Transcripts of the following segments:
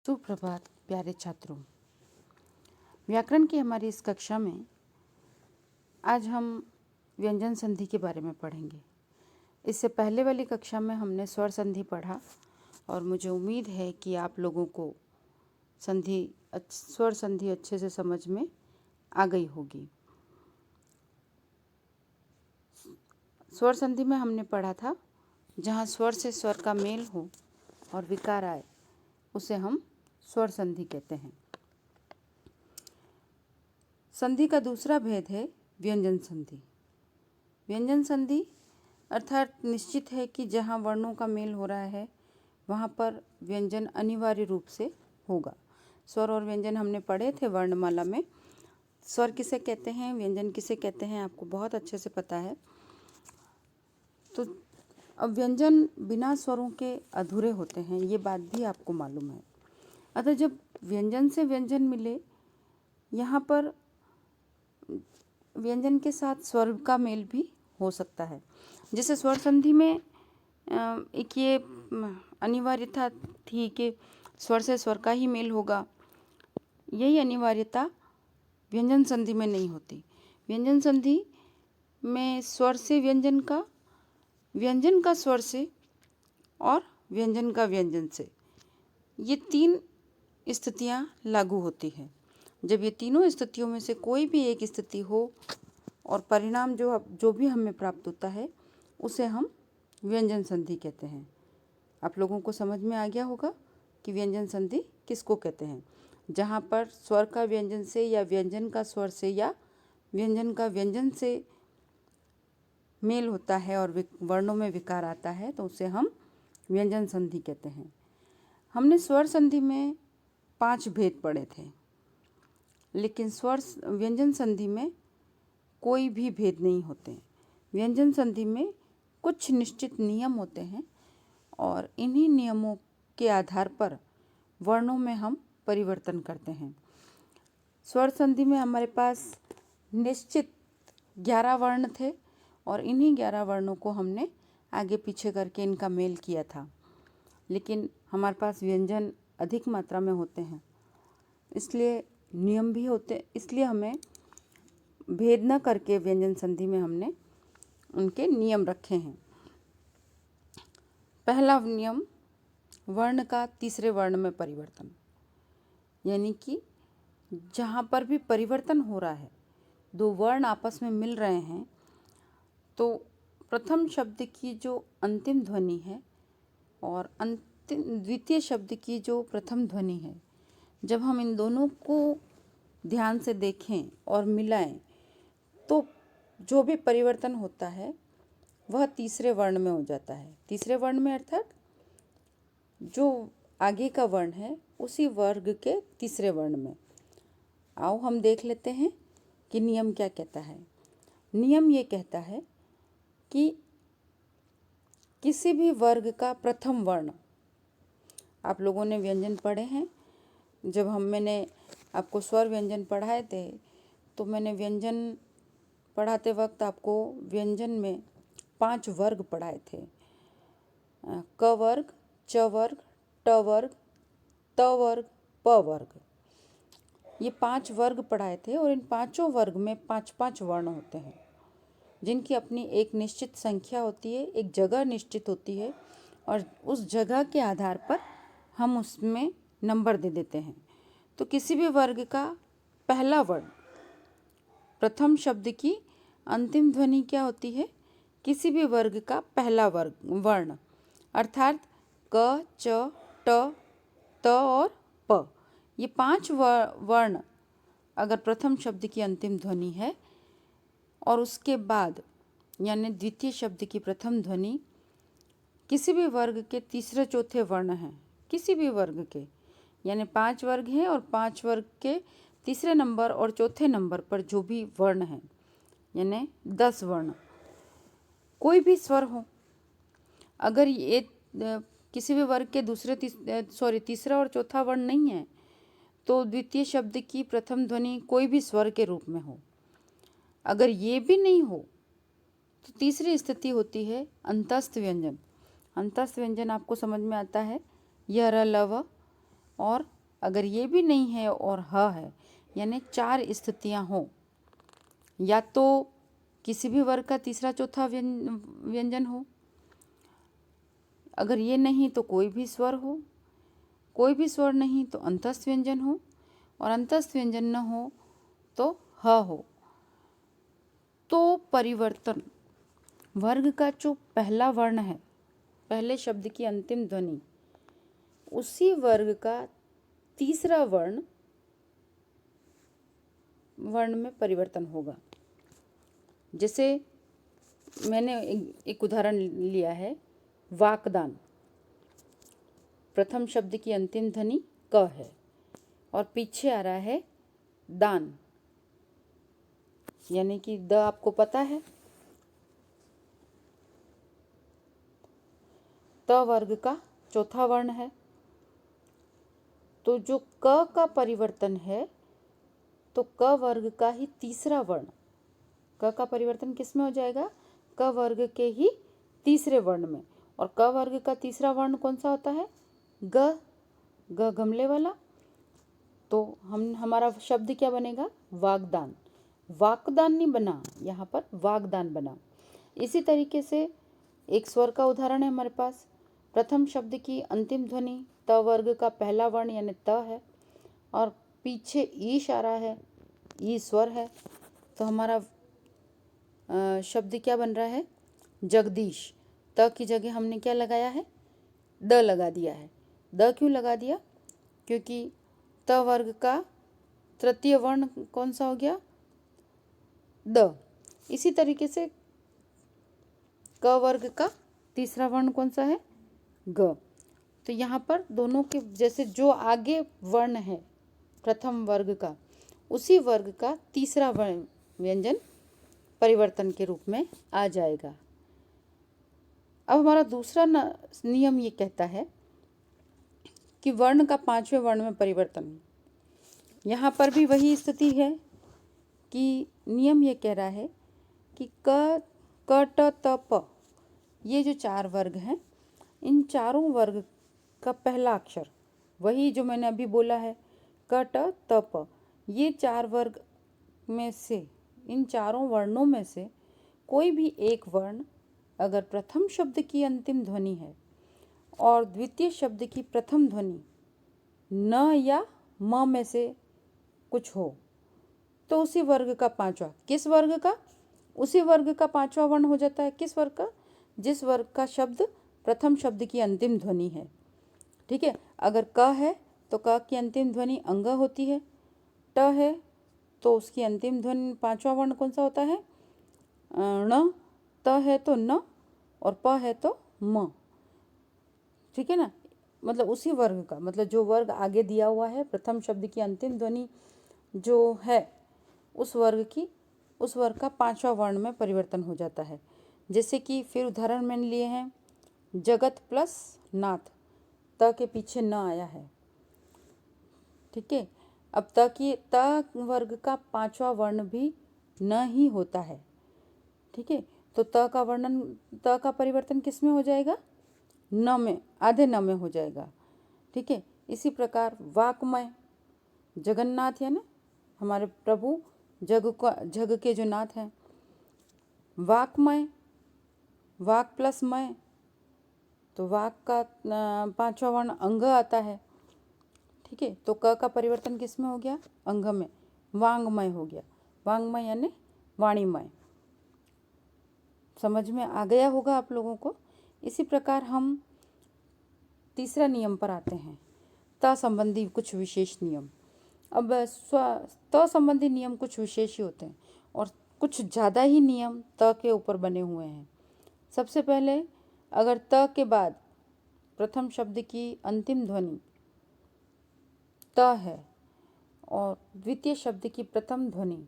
सुप्रभात प्यारे छात्रों। व्याकरण की हमारी इस कक्षा में आज हम व्यंजन संधि के बारे में पढ़ेंगे। इससे पहले वाली कक्षा में हमने स्वर संधि पढ़ा और मुझे उम्मीद है कि आप लोगों को स्वर संधि अच्छे से समझ में आ गई होगी। स्वर संधि में हमने पढ़ा था जहाँ स्वर से स्वर का मेल हो और विकार आए उसे हम स्वर संधि कहते हैं। संधि का दूसरा भेद है व्यंजन संधि। व्यंजन संधि अर्थात निश्चित है कि जहाँ वर्णों का मेल हो रहा है वहाँ पर व्यंजन अनिवार्य रूप से होगा। स्वर और व्यंजन हमने पढ़े थे वर्णमाला में। स्वर किसे कहते हैं, व्यंजन किसे कहते हैं, आपको बहुत अच्छे से पता है। तो अब व्यंजन बिना स्वरों के अधूरे होते हैं, ये बात भी आपको मालूम है। अतः जब व्यंजन से व्यंजन मिले, यहाँ पर व्यंजन के साथ स्वर का मेल भी हो सकता है। जैसे स्वर संधि में एक ये अनिवार्यता थी कि स्वर से स्वर का ही मेल होगा। यही अनिवार्यता व्यंजन संधि में नहीं होती। व्यंजन संधि में स्वर से व्यंजन का स्वर से और व्यंजन का व्यंजन से, ये तीन स्थितियाँ लागू होती हैं। जब ये तीनों स्थितियों में से कोई भी एक स्थिति हो और परिणाम जो भी हमें प्राप्त होता है उसे हम व्यंजन संधि कहते हैं। आप लोगों को समझ में आ गया होगा कि व्यंजन संधि किसको कहते हैं। जहाँ पर स्वर का व्यंजन से या व्यंजन का स्वर से या व्यंजन का व्यंजन से मेल होता है और वर्णों में विकार आता है तो उसे हम व्यंजन संधि कहते हैं। हमने स्वर संधि में 5 भेद पढ़े थे, लेकिन व्यंजन संधि में कोई भी भेद नहीं होते। व्यंजन संधि में कुछ निश्चित नियम होते हैं और इन्हीं नियमों के आधार पर वर्णों में हम परिवर्तन करते हैं। स्वर संधि में हमारे पास निश्चित 11 वर्ण थे और इन्हीं 11 वर्णों को हमने आगे पीछे करके इनका मेल किया था। लेकिन हमारे पास व्यंजन अधिक मात्रा में होते हैं, इसलिए नियम भी होते, इसलिए हमें भेद न करके व्यंजन संधि में हमने उनके नियम रखे हैं। पहला नियम, वर्ण का तीसरे वर्ण में परिवर्तन। यानी कि जहाँ पर भी परिवर्तन हो रहा है, 2 वर्ण आपस में मिल रहे हैं, तो प्रथम शब्द की जो अंतिम ध्वनि है और द्वितीय शब्द की जो प्रथम ध्वनि है, जब हम इन दोनों को ध्यान से देखें और मिलाएं तो जो भी परिवर्तन होता है वह तीसरे वर्ण में हो जाता है। तीसरे वर्ण में अर्थात जो आगे का वर्ण है उसी वर्ग के तीसरे वर्ण में। आओ हम देख लेते हैं कि नियम क्या कहता है। नियम ये कहता है कि किसी भी वर्ग का प्रथम वर्ण, आप लोगों ने व्यंजन पढ़े हैं, जब मैंने आपको स्वर व्यंजन पढ़ाए थे तो मैंने व्यंजन पढ़ाते वक्त आपको व्यंजन में 5 वर्ग पढ़ाए थे। क वर्ग, च वर्ग, ट वर्ग, त वर्ग, प वर्ग, ये 5 वर्ग पढ़ाए थे और इन पांचों वर्ग में 5-5 वर्ण होते हैं जिनकी अपनी एक निश्चित संख्या होती है, एक जगह निश्चित होती है और उस जगह के आधार पर हम उसमें नंबर दे देते हैं। तो किसी भी वर्ग का पहला वर्ण, प्रथम शब्द की अंतिम ध्वनि क्या होती है? किसी भी वर्ग का पहला वर्ण अर्थात क, च, ट, त और प, ये 5 वर्ण अगर प्रथम शब्द की अंतिम ध्वनि है और उसके बाद यानी द्वितीय शब्द की प्रथम ध्वनि किसी भी वर्ग के तीसरे चौथे वर्ण हैं, किसी भी वर्ग के, यानी 5 वर्ग हैं और 5 वर्ग के तीसरे नंबर और चौथे नंबर पर जो भी वर्ण हैं, यानी 10 वर्ण, कोई भी स्वर हो, अगर ये किसी भी वर्ग के तीसरा और चौथा वर्ण नहीं है तो द्वितीय शब्द की प्रथम ध्वनि कोई भी स्वर के रूप में हो। अगर ये भी नहीं हो तो तीसरी स्थिति होती है अंतस्थ व्यंजन। अंतस्थ व्यंजन आपको समझ में आता है, यह र ल व और अगर ये भी नहीं है और ह है, यानी 4 स्थितियाँ हों, या तो किसी भी वर्ग का तीसरा चौथा व्यंजन हो, अगर ये नहीं तो कोई भी स्वर हो, कोई भी स्वर नहीं तो अंतस्थ व्यंजन हो, और अंतस्थ व्यंजन न हो तो ह हो, तो परिवर्तन वर्ग का जो पहला वर्ण है, पहले शब्द की अंतिम ध्वनि, उसी वर्ग का तीसरा वर्ण में परिवर्तन होगा। जैसे मैंने एक उदाहरण लिया है, वाकदान। प्रथम शब्द की अंतिम ध्वनि क है और पीछे आ रहा है दान, यानी कि द आपको पता है, त वर्ग का चौथा वर्ण है। तो जो क का परिवर्तन है, तो क वर्ग का ही तीसरा वर्ण, क का परिवर्तन किस में हो जाएगा? क वर्ग के ही तीसरे वर्ण में। और क वर्ग का तीसरा वर्ण कौन सा होता है? ग, ग गमले वाला। तो हमारा शब्द क्या बनेगा? वागदान। वाकदान नहीं बना, यहाँ पर वागदान बना। इसी तरीके से एक स्वर का उदाहरण है हमारे पास। प्रथम शब्द की अंतिम ध्वनि त वर्ग का पहला वर्ण यानी त है, और पीछे ईश आ रहा है, ई स्वर है। तो हमारा शब्द क्या बन रहा है? जगदीश। त की जगह हमने क्या लगाया है? द लगा दिया है। द क्यों लगा दिया? क्योंकि त वर्ग का तृतीय वर्ण कौन सा हो गया? द। इसी तरीके से क वर्ग का तीसरा वर्ण कौन सा है? ग। तो यहाँ पर दोनों के जैसे जो आगे वर्ण है प्रथम वर्ग का, उसी वर्ग का तीसरा व्यंजन परिवर्तन के रूप में आ जाएगा। अब हमारा दूसरा नियम ये कहता है कि वर्ण का पांचवें वर्ण में परिवर्तन। यहाँ पर भी वही स्थिति है कि नियम ये कह रहा है कि क ट त प, ये जो 4 वर्ग हैं, इन चारों वर्ग का पहला अक्षर, वही जो मैंने अभी बोला है, क ट त प, ये 4 वर्ग में से, इन चारों वर्णों में से कोई भी एक वर्ण अगर प्रथम शब्द की अंतिम ध्वनि है और द्वितीय शब्द की प्रथम ध्वनि न या म में से कुछ हो, तो उसी वर्ग का पांचवा, किस वर्ग का? उसी वर्ग का पांचवा वर्ण हो जाता है। किस वर्ग का? जिस वर्ग का शब्द प्रथम शब्द की अंतिम ध्वनि है। ठीक है। अगर क है तो क की अंतिम ध्वनि अंग होती है। ट है तो उसकी अंतिम ध्वनि पांचवा वर्ण कौन सा होता है? ण। त है तो न, और प है तो म। ठीक है ना। मतलब उसी वर्ग का, मतलब जो वर्ग आगे दिया हुआ है, प्रथम शब्द की अंतिम ध्वनि जो है, उस वर्ग का पांचवा वर्ण में परिवर्तन हो जाता है। जैसे कि फिर उदाहरण मैंने लिए हैं, जगत प्लस नाथ, त के पीछे न आया है। ठीक है। अब त वर्ग का पांचवा वर्ण भी न ही होता है। ठीक है। तो त का परिवर्तन किस में हो जाएगा? न में, आधे न में हो जाएगा। ठीक है। इसी प्रकार वाकमय, जगन्नाथ यानी हमारे प्रभु जग के जो नाथ हैं, वाकमय, वाक प्लस मय, तो वाक का पांचवा वर्ण अंग आता है। ठीक है। तो क का परिवर्तन किस में हो गया? अंग में, वांगमय हो गया। वांगमय यानी वाणीमय। समझ में आ गया होगा आप लोगों को। इसी प्रकार हम तीसरा नियम पर आते हैं, त संबंधी कुछ विशेष नियम। अब त संबंधी नियम कुछ विशेष ही होते हैं और कुछ ज़्यादा ही नियम त के ऊपर बने हुए हैं। सबसे पहले, अगर त के बाद प्रथम शब्द की अंतिम ध्वनि त है और द्वितीय शब्द की प्रथम ध्वनि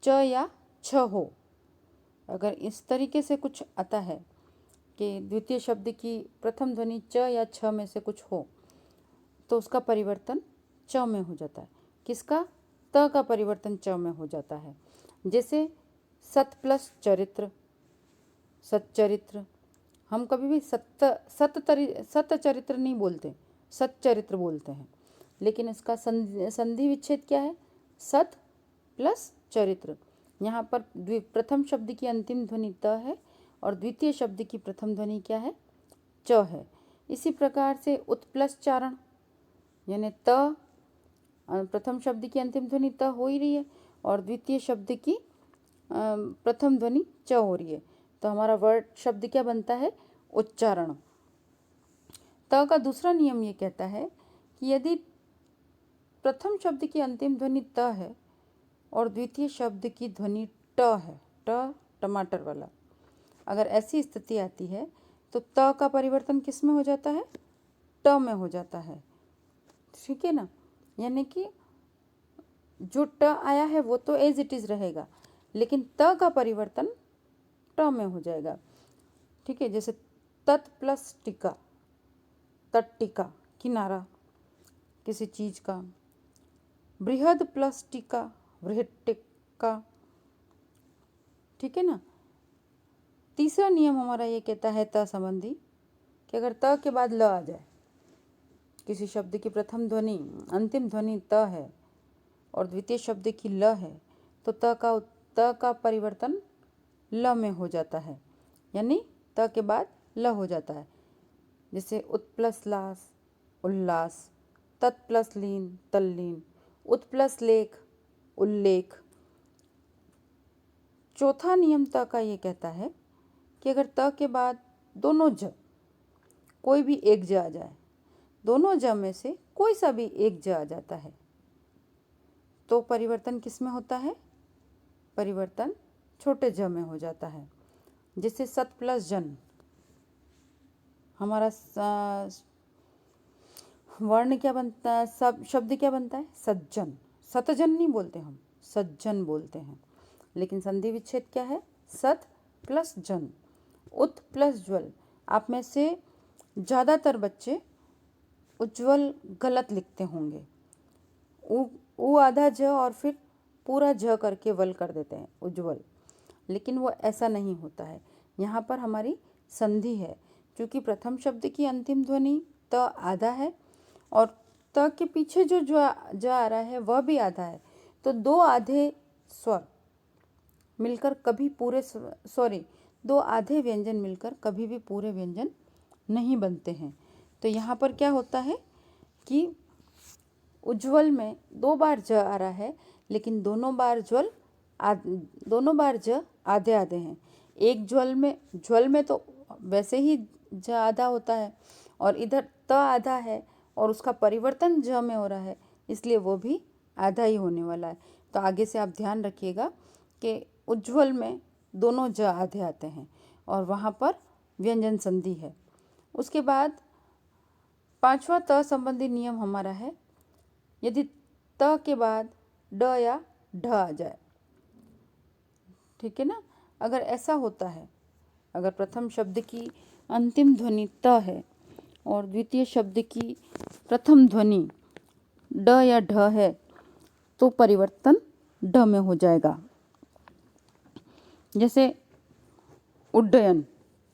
च या छ हो, अगर इस तरीके से कुछ आता है कि द्वितीय शब्द की प्रथम ध्वनि च या छ में से कुछ हो, तो उसका परिवर्तन च में हो जाता है। किसका? त का परिवर्तन च में हो जाता है। जैसे सत प्लस चरित्र, सच्चरित्र। हम कभी भी सत चरित्र नहीं बोलते, सच्चरित्र बोलते हैं। लेकिन इसका संधि विच्छेद क्या है? सत प्लस चरित्र। यहाँ पर प्रथम शब्द की अंतिम ध्वनि त है और द्वितीय शब्द की प्रथम ध्वनि क्या है? च है। इसी प्रकार से उत्प्लस चारण, यानी त, प्रथम शब्द की अंतिम ध्वनि त हो ही रही है और द्वितीय शब्द की प्रथम ध्वनि च हो रही है, तो हमारा वर्ड शब्द क्या बनता है? उच्चारण। त का दूसरा नियम ये कहता है कि यदि प्रथम शब्द की अंतिम ध्वनि त है और द्वितीय शब्द की ध्वनि ट है, ट टमाटर वाला, अगर ऐसी स्थिति आती है तो त का परिवर्तन किस में हो जाता है? ट में हो जाता है। ठीक है ना, यानी कि जो ट आया है वो तो एज इट इज रहेगा, लेकिन त का परिवर्तन ट में हो जाएगा। ठीक है, जैसे तत् प्लस टिका, तट्टिका, किनारा किसी चीज का। बृहद प्लस टिका, बृहट्टिका। ठीक है ना। तीसरा नियम हमारा ये कहता है त संबंधी कि अगर त के बाद ल आ जाए, किसी शब्द की प्रथम ध्वनि अंतिम ध्वनि त है और द्वितीय शब्द की ल है, तो त का परिवर्तन ल में हो जाता है, यानी त के बाद ल हो जाता है। जैसे उत प्लस लास, उल्लास, तत् प्लस लीन, तल्लीन, उत प्लस लेख, उल्लेख। चौथा नियम त का ये कहता है कि अगर त के बाद दोनों ज, कोई भी एक ज आ जाए, दोनों ज में से कोई सा भी एक ज आ जाता है, तो परिवर्तन किस में होता है? परिवर्तन छोटे ज में हो जाता है। जैसे सत प्लस जन, हमारा वर्ण क्या बनता है? सब शब्द क्या बनता है? सज्जन। सतजन नहीं बोलते हम, सज्जन बोलते हैं, लेकिन संधि विच्छेद क्या है? सत प्लस जन। उत प्लस ज्वल, आप में से ज़्यादातर बच्चे उज्ज्वल गलत लिखते होंगे। उ आधा ज और फिर पूरा ज करके वल कर देते हैं, उज्ज्वल, लेकिन वो ऐसा नहीं होता है। यहाँ पर हमारी संधि है, क्योंकि प्रथम शब्द की अंतिम ध्वनि त आधा है और त के पीछे जो ज आ रहा है वह भी आधा है, तो दो आधे स्वर मिलकर कभी पूरे दो आधे व्यंजन मिलकर कभी भी पूरे व्यंजन नहीं बनते हैं। तो यहाँ पर क्या होता है कि उज्ज्वल में दो बार ज आ रहा है, लेकिन दोनों बार ज आधे आधे हैं। एक ज्वल में तो वैसे ही ज आधा होता है और इधर त आधा है और उसका परिवर्तन ज में हो रहा है, इसलिए वो भी आधा ही होने वाला है। तो आगे से आप ध्यान रखिएगा कि उज्ज्वल में दोनों ज आधे आते हैं और वहाँ पर व्यंजन संधि है। उसके बाद पांचवा त संबंधी नियम हमारा है, यदि त के बाद ड या ढ आ जाए, ठीक है ना। अगर ऐसा होता है, अगर प्रथम शब्द की अंतिम ध्वनि त है और द्वितीय शब्द की प्रथम ध्वनि ड या ढ है, तो परिवर्तन ड में हो जाएगा। जैसे उड्डयन,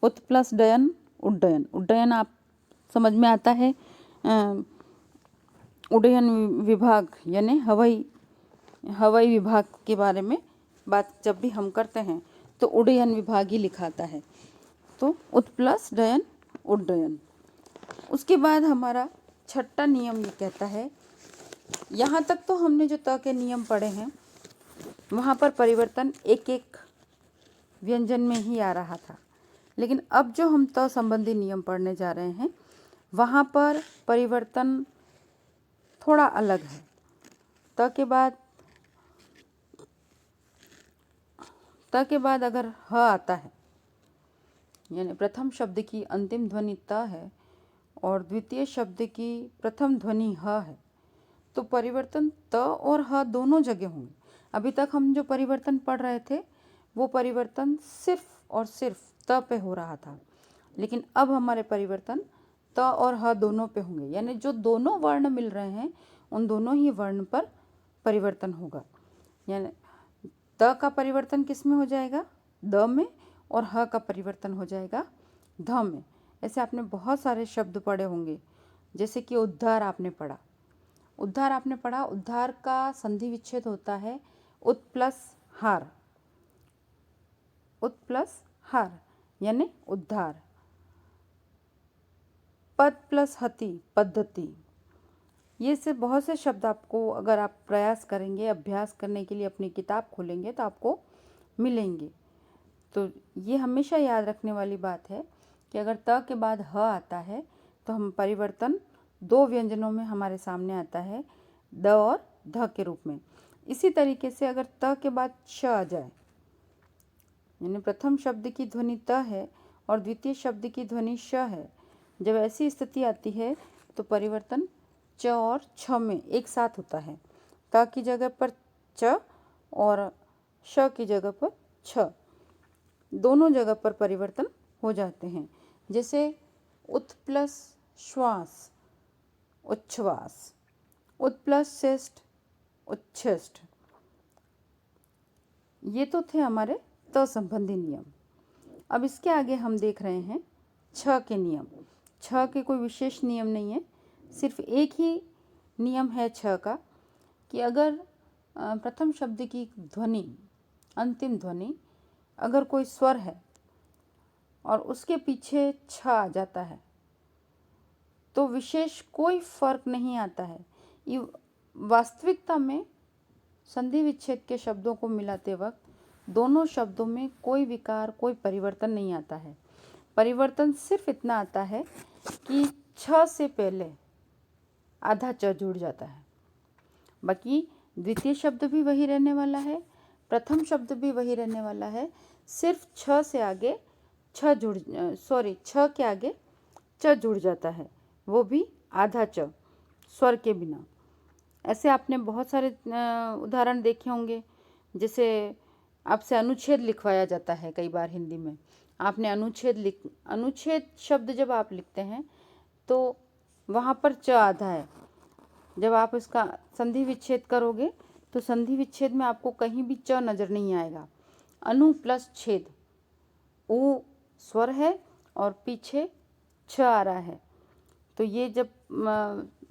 उत प्लस डयन, उड्डयन। उड्डयन आप समझ में आता है, उड्डयन विभाग यानी हवाई विभाग के बारे में बात जब भी हम करते हैं तो उड्डयन विभाग ही लिखाता है। तो उत प्लस डयन, उड्डयन। उसके बाद हमारा छठा नियम ये कहता है, यहाँ तक तो हमने जो त के नियम पढ़े हैं वहाँ पर परिवर्तन एक एक व्यंजन में ही आ रहा था, लेकिन अब जो हम त संबंधी नियम पढ़ने जा रहे हैं वहाँ पर परिवर्तन थोड़ा अलग है। त के बाद अगर ह आता है, यानी प्रथम शब्द की अंतिम ध्वनि त है और द्वितीय शब्द की प्रथम ध्वनि ह है, तो परिवर्तन त और ह दोनों जगह होंगे। अभी तक हम जो परिवर्तन पढ़ रहे थे वो परिवर्तन सिर्फ और सिर्फ त पे हो रहा था, लेकिन अब हमारे परिवर्तन त और ह दोनों पे होंगे, यानी जो दोनों वर्ण मिल रहे हैं उन दोनों ही वर्ण पर परिवर्तन होगा। यानी त का परिवर्तन किस में हो जाएगा? द में, और ह का परिवर्तन हो जाएगा ध में। ऐसे आपने बहुत सारे शब्द पढ़े होंगे, जैसे कि उद्धार आपने पढ़ा, उद्धार आपने पढ़ा, उद्धार का संधि विच्छेद होता है उत प्लस हार, उत प्लस हार यानी उद्धार। पद प्लस हति, पद्धति। ये से बहुत से शब्द आपको, अगर आप प्रयास करेंगे, अभ्यास करने के लिए अपनी किताब खोलेंगे तो आपको मिलेंगे। तो ये हमेशा याद रखने वाली बात है कि अगर त के बाद ह आता है तो हम परिवर्तन दो व्यंजनों में हमारे सामने आता है, द और ध के रूप में। इसी तरीके से अगर त के बाद श आ जाए, यानी प्रथम शब्द की ध्वनि त है और द्वितीय शब्द की ध्वनि श है, जब ऐसी स्थिति आती है तो परिवर्तन च और छ में एक साथ होता है। त की जगह पर च और श की जगह पर छ, दोनों जगह पर परिवर्तन हो जाते हैं। जैसे उत प्लस श्वास, उच्छ्वास, उत प्लस शिष्ट, उच्छिष्ट। ये तो थे हमारे त संबंधी नियम। अब इसके आगे हम देख रहे हैं छ के नियम। छ के कोई विशेष नियम नहीं है, सिर्फ एक ही नियम है छ का कि अगर प्रथम शब्द की ध्वनि, अंतिम ध्वनि, अगर कोई स्वर है और उसके पीछे छ आ जाता है तो विशेष कोई फर्क नहीं आता है। ये वास्तविकता में संधि विच्छेद के शब्दों को मिलाते वक्त दोनों शब्दों में कोई विकार, कोई परिवर्तन नहीं आता है। परिवर्तन सिर्फ इतना आता है कि छ से पहले आधा च जुड़ जाता है। बाकी द्वितीय शब्द भी वही रहने वाला है, प्रथम शब्द भी वही रहने वाला है, सिर्फ छ से आगे छ के आगे च जुड़ जाता है, वो भी आधा च, स्वर के बिना। ऐसे आपने बहुत सारे उदाहरण देखे होंगे। जैसे आपसे अनुच्छेद लिखवाया जाता है कई बार हिंदी में, आपने अनुच्छेद शब्द जब आप लिखते हैं तो वहाँ पर च आधा है। जब आप इसका संधि विच्छेद करोगे तो संधि विच्छेद में आपको कहीं भी च नज़र नहीं आएगा। अनु प्लस छेद, उ स्वर है और पीछे छ आ रहा है, तो ये जब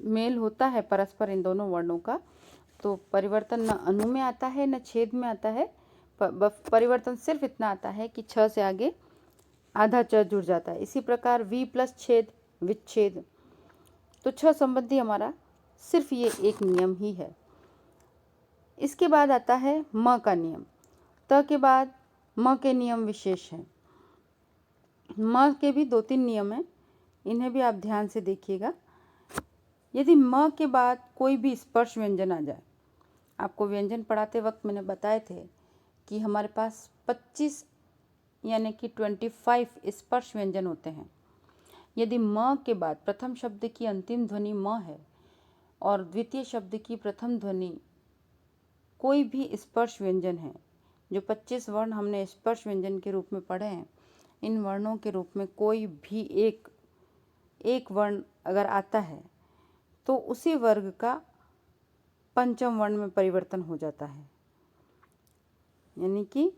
मेल होता है परस्पर इन दोनों वर्णों का तो परिवर्तन न अनु में आता है न छेद में आता है। परिवर्तन सिर्फ इतना आता है कि छ से आगे आधा च जुड़ जाता है। इसी प्रकार वी प्लस छेद, विच्छेद। तो छ संबंधी हमारा सिर्फ ये एक नियम ही है। इसके बाद आता है म का नियम। त के बाद म के नियम विशेष हैं। म के भी 2-3 नियम हैं, इन्हें भी आप ध्यान से देखिएगा। यदि म के बाद कोई भी स्पर्श व्यंजन आ जाए, आपको व्यंजन पढ़ाते वक्त मैंने बताए थे कि हमारे पास 25 यानी कि 25 स्पर्श व्यंजन होते हैं। यदि म के बाद प्रथम शब्द की अंतिम ध्वनि म है और द्वितीय शब्द की प्रथम ध्वनि कोई भी स्पर्श व्यंजन है, जो 25 वर्ण हमने स्पर्श व्यंजन के रूप में पढ़े हैं, इन वर्णों के रूप में कोई भी एक वर्ण अगर आता है तो उसी वर्ग का पंचम वर्ण में परिवर्तन हो जाता है। यानी कि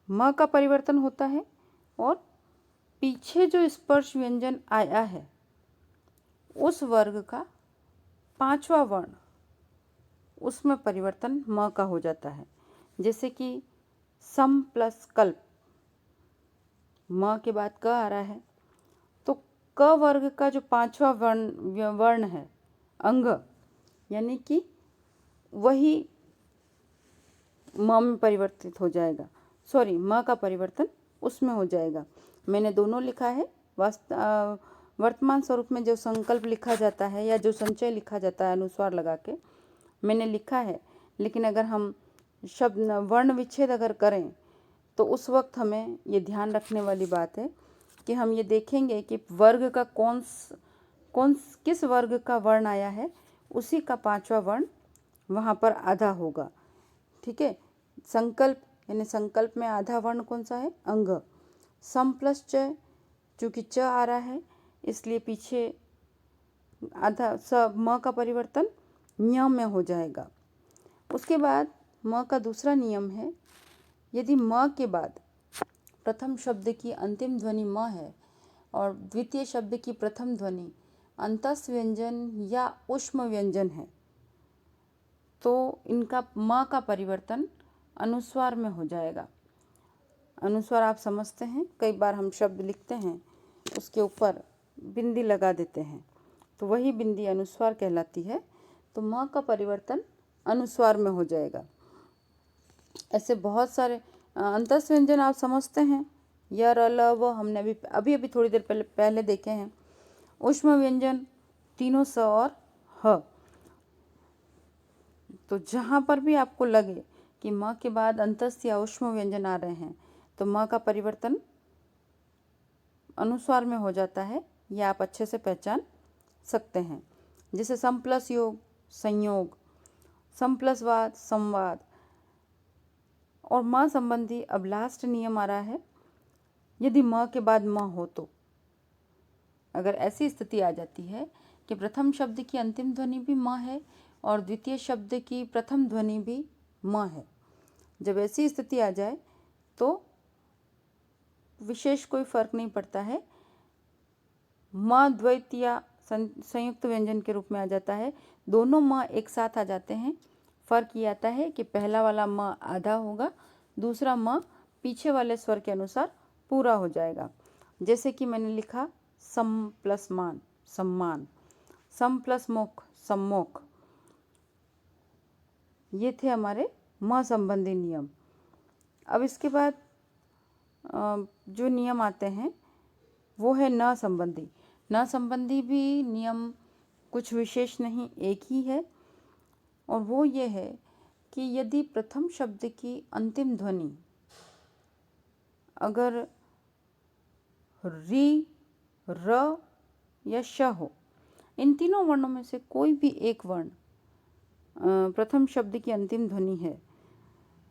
म का परिवर्तन होता है और पीछे जो स्पर्श व्यंजन आया है उस वर्ग का 5वां वर्ण, उसमें परिवर्तन म का हो जाता है। जैसे कि सम प्लस कल्प, म के बाद क आ रहा है तो क वर्ग का जो 5वां वर्ण है अंग, यानी कि वही म में परिवर्तित हो जाएगा। म का परिवर्तन उसमें हो जाएगा। मैंने दोनों लिखा है। वर्तमान स्वरूप में जो संकल्प लिखा जाता है या जो संचय लिखा जाता है अनुस्वार लगा के मैंने लिखा है, लेकिन अगर हम शब्द वर्ण विच्छेद अगर करें तो उस वक्त हमें ये ध्यान रखने वाली बात है कि हम ये देखेंगे कि वर्ग का किस वर्ग का वर्ण आया है, उसी का 5वां वर्ण वहाँ पर आधा होगा। ठीक है। संकल्प यानी संकल्प में आधा वर्ण कौन सा है? अंग। सम प्लस च, चूँकि च आ रहा है इसलिए पीछे आधा म का परिवर्तन ञ में हो जाएगा। उसके बाद म का दूसरा नियम है, यदि म के बाद प्रथम शब्द की अंतिम ध्वनि म है और द्वितीय शब्द की प्रथम ध्वनि अंतस व्यंजन या ऊष्म व्यंजन है, तो इनका म का परिवर्तन अनुस्वार में हो जाएगा। अनुस्वार आप समझते हैं, कई बार हम शब्द लिखते हैं उसके ऊपर बिंदी लगा देते हैं, तो वही बिंदी अनुस्वार कहलाती है। तो म का परिवर्तन अनुस्वार में हो जाएगा। ऐसे बहुत सारे अंतस्थ व्यंजन आप समझते हैं, य र ल व हमने अभी थोड़ी देर पहले देखे हैं। ऊष्म व्यंजन तीनों स और ह। तो जहाँ पर भी आपको लगे कि म के बाद अंतस्थ या ऊष्म व्यंजन आ रहे हैं तो म का परिवर्तन अनुस्वार में हो जाता है, यह आप अच्छे से पहचान सकते हैं। जैसे सम प्लस योग संयोग, सम प्लस वाद संवाद। और म संबंधी अब लास्ट नियम आ रहा है, यदि म के बाद म हो तो अगर ऐसी स्थिति आ जाती है कि प्रथम शब्द की अंतिम ध्वनि भी म है और द्वितीय शब्द की प्रथम ध्वनि भी म है, जब ऐसी स्थिति आ जाए तो विशेष कोई फर्क नहीं पड़ता है, म द्वैत या संयुक्त व्यंजन के रूप में आ जाता है। दोनों म एक साथ आ जाते हैं। फर्क ये आता है कि पहला वाला म आधा होगा, दूसरा म पीछे वाले स्वर के अनुसार पूरा हो जाएगा। जैसे कि मैंने लिखा सम प्लस मान सम्मान, सम प्लस मोख सम्मोख। ये थे हमारे म संबंधी नियम। अब इसके बाद जो नियम आते हैं वो है न संबंधी। न संबंधी भी नियम कुछ विशेष नहीं, एक ही है, और वो ये है कि यदि प्रथम शब्द की अंतिम ध्वनि अगर री, र या श हो, इन तीनों वर्णों में से कोई भी एक वर्ण प्रथम शब्द की अंतिम ध्वनि है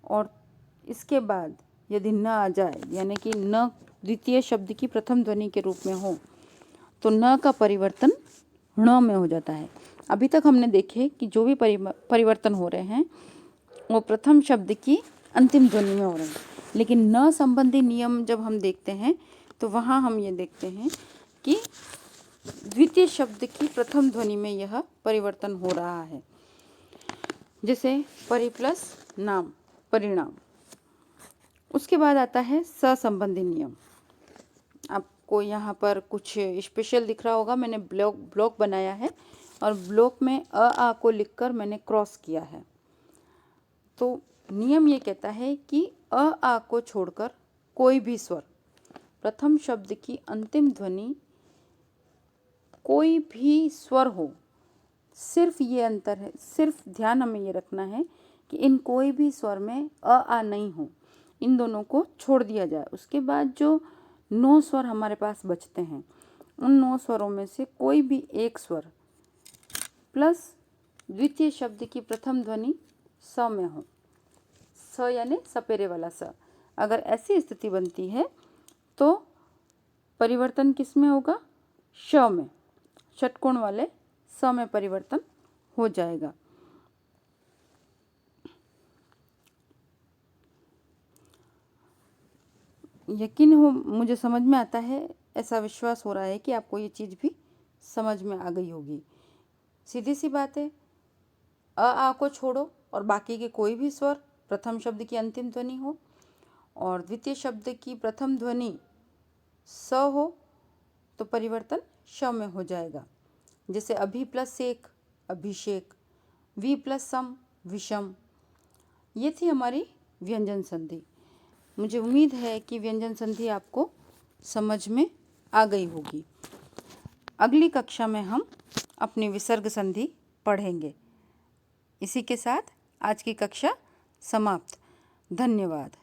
और इसके बाद यदि न आ जाए, यानी कि न द्वितीय शब्द की प्रथम ध्वनि के रूप में हो, तो न का परिवर्तन ण में हो जाता है। अभी तक हमने देखे कि जो भी परिवर्तन हो रहे हैं वो प्रथम शब्द की अंतिम ध्वनि में हो रहे हैं, लेकिन न संबंधी नियम जब हम देखते हैं तो वहाँ हम ये देखते हैं कि द्वितीय शब्द की प्रथम ध्वनि में यह परिवर्तन हो रहा है। जैसे परि प्लस नाम परिणाम। उसके बाद आता है स संबंधी नियम। आपको यहाँ पर कुछ स्पेशल दिख रहा होगा, मैंने ब्लॉक बनाया है और ब्लॉक में आ को लिखकर मैंने क्रॉस किया है। तो नियम ये कहता है कि आ को छोड़कर कोई भी स्वर, प्रथम शब्द की अंतिम ध्वनि कोई भी स्वर हो, सिर्फ ये अंतर है, सिर्फ ध्यान हमें ये रखना है कि इन कोई भी स्वर में आ नहीं हो, इन दोनों को छोड़ दिया जाए। उसके बाद जो 9 स्वर हमारे पास बचते हैं, उन 9 स्वरों में से कोई भी एक स्वर प्लस द्वितीय शब्द की प्रथम ध्वनि स में हो, स यानी सपेरे वाला स। अगर ऐसी स्थिति बनती है तो परिवर्तन किस में होगा? श में, षटकोण वाले स में परिवर्तन हो जाएगा। यकीन हो मुझे समझ में आता है, ऐसा विश्वास हो रहा है कि आपको ये चीज़ भी समझ में आ गई होगी। सीधी सी बात है, आ को छोड़ो और बाकी के कोई भी स्वर प्रथम शब्द की अंतिम ध्वनि हो और द्वितीय शब्द की प्रथम ध्वनि स हो तो परिवर्तन श में हो जाएगा। जैसे अभि प्लस एक अभिषेक, वी प्लस सम विषम। ये थी हमारी व्यंजन संधि। मुझे उम्मीद है कि व्यंजन संधि आपको समझ में आ गई होगी। अगली कक्षा में हम अपनी विसर्ग संधि पढ़ेंगे। इसी के साथ आज की कक्षा समाप्त। धन्यवाद।